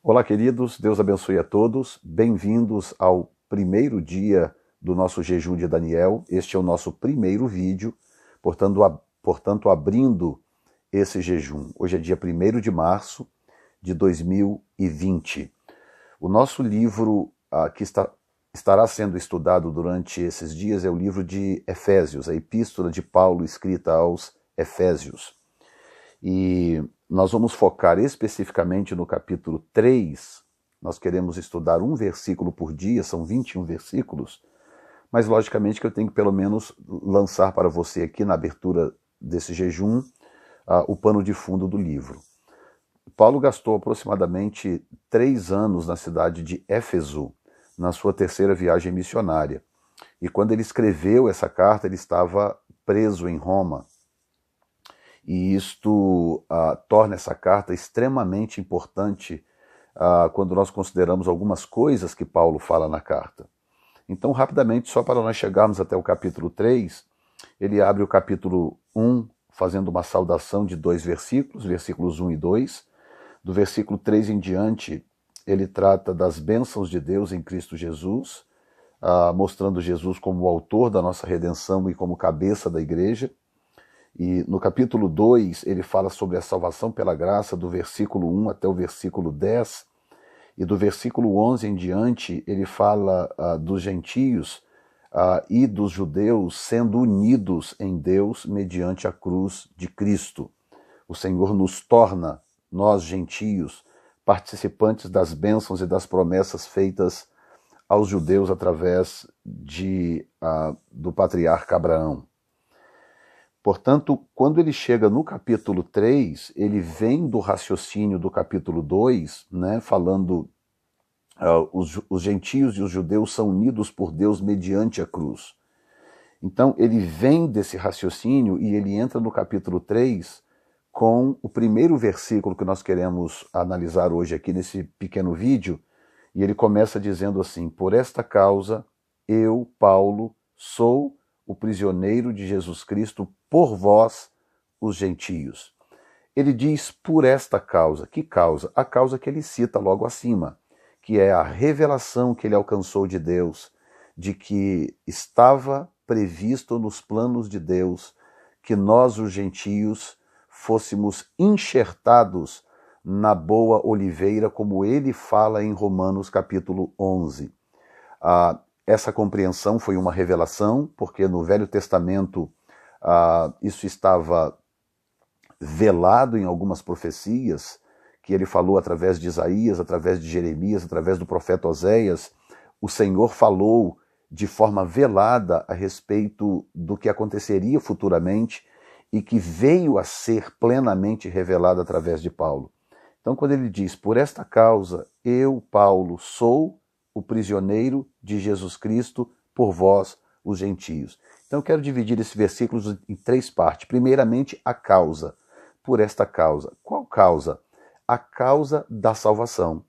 Olá, queridos, Deus abençoe a todos. Bem-vindos ao primeiro dia do nosso jejum de Daniel. Este é o nosso primeiro vídeo, portanto abrindo esse jejum. Hoje é dia 1º de março de 2020. O nosso livro que estará sendo estudado durante esses dias é o livro de Efésios, a epístola de Paulo escrita aos Efésios. E nós vamos focar especificamente no capítulo 3. Nós queremos estudar um versículo por dia, são 21 versículos, mas logicamente que eu tenho que pelo menos lançar para você aqui na abertura desse jejum o pano de fundo do livro. Paulo gastou aproximadamente 3 anos na cidade de Éfeso, na sua terceira viagem missionária. E quando ele escreveu essa carta, ele estava preso em Roma. E isto torna essa carta extremamente importante quando nós consideramos algumas coisas que Paulo fala na carta. Então, rapidamente, só para nós chegarmos até o capítulo 3, ele abre o capítulo 1 fazendo uma saudação de 2 versículos, versículos 1 e 2. Do versículo 3 em diante, ele trata das bênçãos de Deus em Cristo Jesus, mostrando Jesus como o autor da nossa redenção e como cabeça da igreja. E no capítulo 2, ele fala sobre a salvação pela graça, do versículo 1 até o versículo 10. E do versículo 11 em diante, ele fala dos gentios e dos judeus sendo unidos em Deus mediante a cruz de Cristo. O Senhor nos torna, nós gentios, participantes das bênçãos e das promessas feitas aos judeus através do patriarca Abraão. Portanto, quando ele chega no capítulo 3, ele vem do raciocínio do capítulo 2, né, falando os gentios e os judeus são unidos por Deus mediante a cruz. Então, ele vem desse raciocínio e ele entra no capítulo 3 com o primeiro versículo que nós queremos analisar hoje aqui nesse pequeno vídeo, e ele começa dizendo assim: por esta causa, eu, Paulo, sou o prisioneiro de Jesus Cristo por vós, os gentios. Ele diz por esta causa. Que causa? A causa que ele cita logo acima, que é a revelação que ele alcançou de Deus, de que estava previsto nos planos de Deus que nós, os gentios, fôssemos enxertados na boa oliveira, como ele fala em Romanos capítulo 11. Essa compreensão foi uma revelação, porque no Velho Testamento isso estava velado em algumas profecias, que ele falou através de Isaías, através de Jeremias, através do profeta Oséias. O Senhor falou de forma velada a respeito do que aconteceria futuramente e que veio a ser plenamente revelado através de Paulo. Então, quando ele diz, por esta causa, eu, Paulo, sou o prisioneiro de Jesus Cristo por vós, os gentios. Então eu quero dividir esse versículo em 3 partes. Primeiramente, a causa. Por esta causa. Qual causa? A causa da salvação.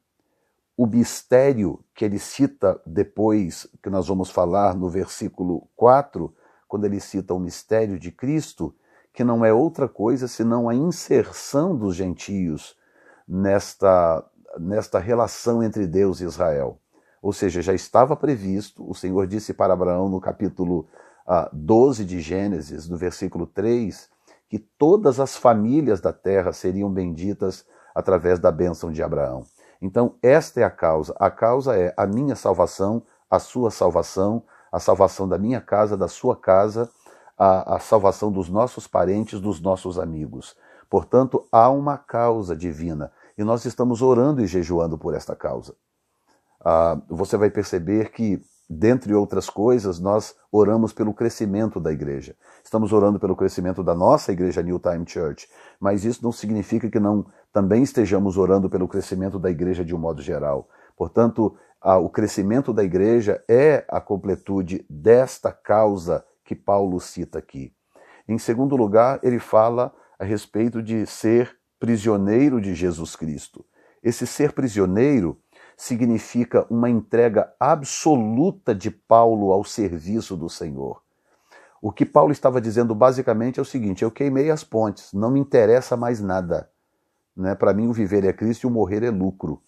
O mistério que ele cita depois, que nós vamos falar no versículo 4, quando ele cita o mistério de Cristo, que não é outra coisa senão a inserção dos gentios nesta relação entre Deus e Israel. Ou seja, já estava previsto, o Senhor disse para Abraão no capítulo 12 de Gênesis, no versículo 3, que todas as famílias da terra seriam benditas através da bênção de Abraão. Então, esta é a causa. A causa é a minha salvação, a sua salvação, a salvação da minha casa, da sua casa, a salvação dos nossos parentes, dos nossos amigos. Portanto, há uma causa divina e nós estamos orando e jejuando por esta causa. Você vai perceber que, dentre outras coisas, nós oramos pelo crescimento da igreja. Estamos orando pelo crescimento da nossa igreja New Time Church, mas isso não significa que não também estejamos orando pelo crescimento da igreja de um modo geral. Portanto, o crescimento da igreja é a completude desta causa que Paulo cita aqui. Em segundo lugar, ele fala a respeito de ser prisioneiro de Jesus Cristo. Esse ser prisioneiro significa uma entrega absoluta de Paulo ao serviço do Senhor. O que Paulo estava dizendo basicamente é o seguinte: eu queimei as pontes, não me interessa mais nada. Para mim o viver é Cristo e o morrer é lucro.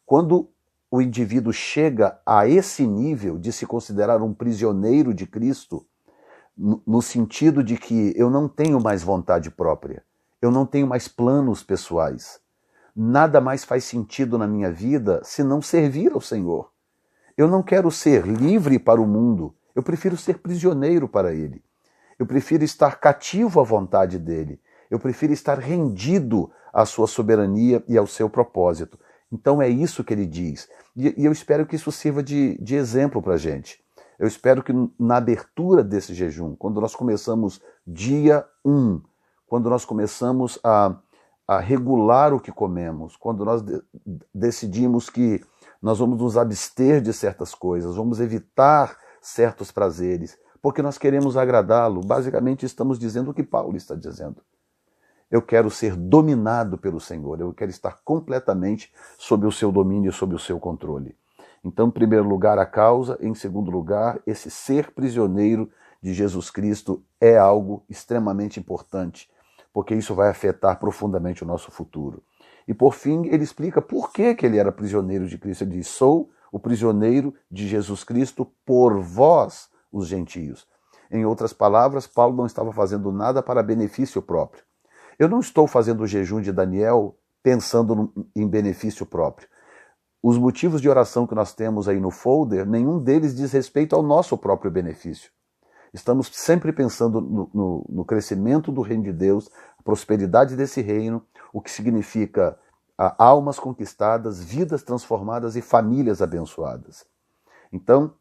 Quando o indivíduo chega a esse nível de se considerar um prisioneiro de Cristo, no sentido de que eu não tenho mais vontade própria, eu não tenho mais planos pessoais, nada mais faz sentido na minha vida se não servir ao Senhor. Eu não quero ser livre para o mundo, eu prefiro ser prisioneiro para Ele. Eu prefiro estar cativo à vontade dEle. Eu prefiro estar rendido à sua soberania e ao seu propósito. Então é isso que ele diz. E eu espero que isso sirva de exemplo para a gente. Eu espero que na abertura desse jejum, quando nós começamos dia 1, quando nós começamos a regular o que comemos, quando nós decidimos que nós vamos nos abster de certas coisas, vamos evitar certos prazeres, porque nós queremos agradá-lo, basicamente estamos dizendo o que Paulo está dizendo. Eu quero ser dominado pelo Senhor, eu quero estar completamente sob o seu domínio e sob o seu controle. Então, em primeiro lugar, a causa, em segundo lugar, esse ser prisioneiro de Jesus Cristo é algo extremamente importante, porque isso vai afetar profundamente o nosso futuro. E por fim, ele explica por que ele era prisioneiro de Cristo. Ele diz, sou o prisioneiro de Jesus Cristo por vós, os gentios. Em outras palavras, Paulo não estava fazendo nada para benefício próprio. Eu não estou fazendo o jejum de Daniel pensando em benefício próprio. Os motivos de oração que nós temos aí no folder, nenhum deles diz respeito ao nosso próprio benefício. Estamos sempre pensando no crescimento do reino de Deus, a prosperidade desse reino, o que significa almas conquistadas, vidas transformadas e famílias abençoadas. Então,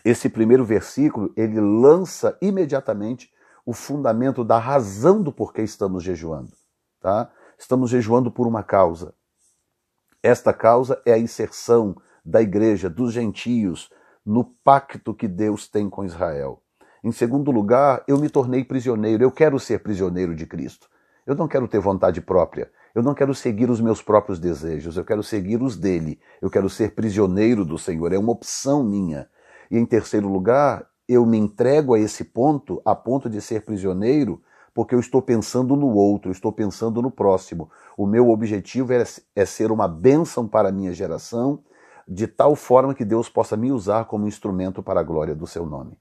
esse primeiro versículo, ele lança imediatamente o fundamento da razão do porquê estamos jejuando. Tá? Estamos jejuando por uma causa. Esta causa é a inserção da igreja, dos gentios, no pacto que Deus tem com Israel. Em segundo lugar, eu me tornei prisioneiro, eu quero ser prisioneiro de Cristo. Eu não quero ter vontade própria, eu não quero seguir os meus próprios desejos, eu quero seguir os dele, eu quero ser prisioneiro do Senhor, é uma opção minha. E em terceiro lugar, eu me entrego a esse ponto, a ponto de ser prisioneiro, porque eu estou pensando no outro, eu estou pensando no próximo. O meu objetivo é ser uma bênção para a minha geração, de tal forma que Deus possa me usar como instrumento para a glória do seu nome.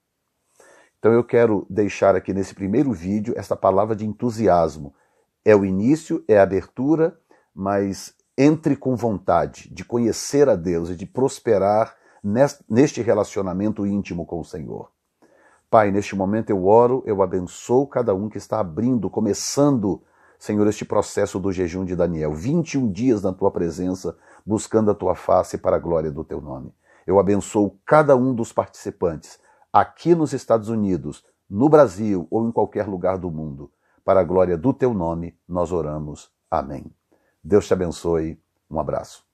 Então eu quero deixar aqui nesse primeiro vídeo essa palavra de entusiasmo. É o início, é a abertura, mas entre com vontade de conhecer a Deus e de prosperar neste relacionamento íntimo com o Senhor. Pai, neste momento eu oro, eu abençoo cada um que está abrindo, começando, Senhor, este processo do jejum de Daniel. 21 dias na tua presença, buscando a tua face para a glória do teu nome. Eu abençoo cada um dos participantes, aqui nos Estados Unidos, no Brasil ou em qualquer lugar do mundo. Para a glória do teu nome, nós oramos. Amém. Deus te abençoe. Um abraço.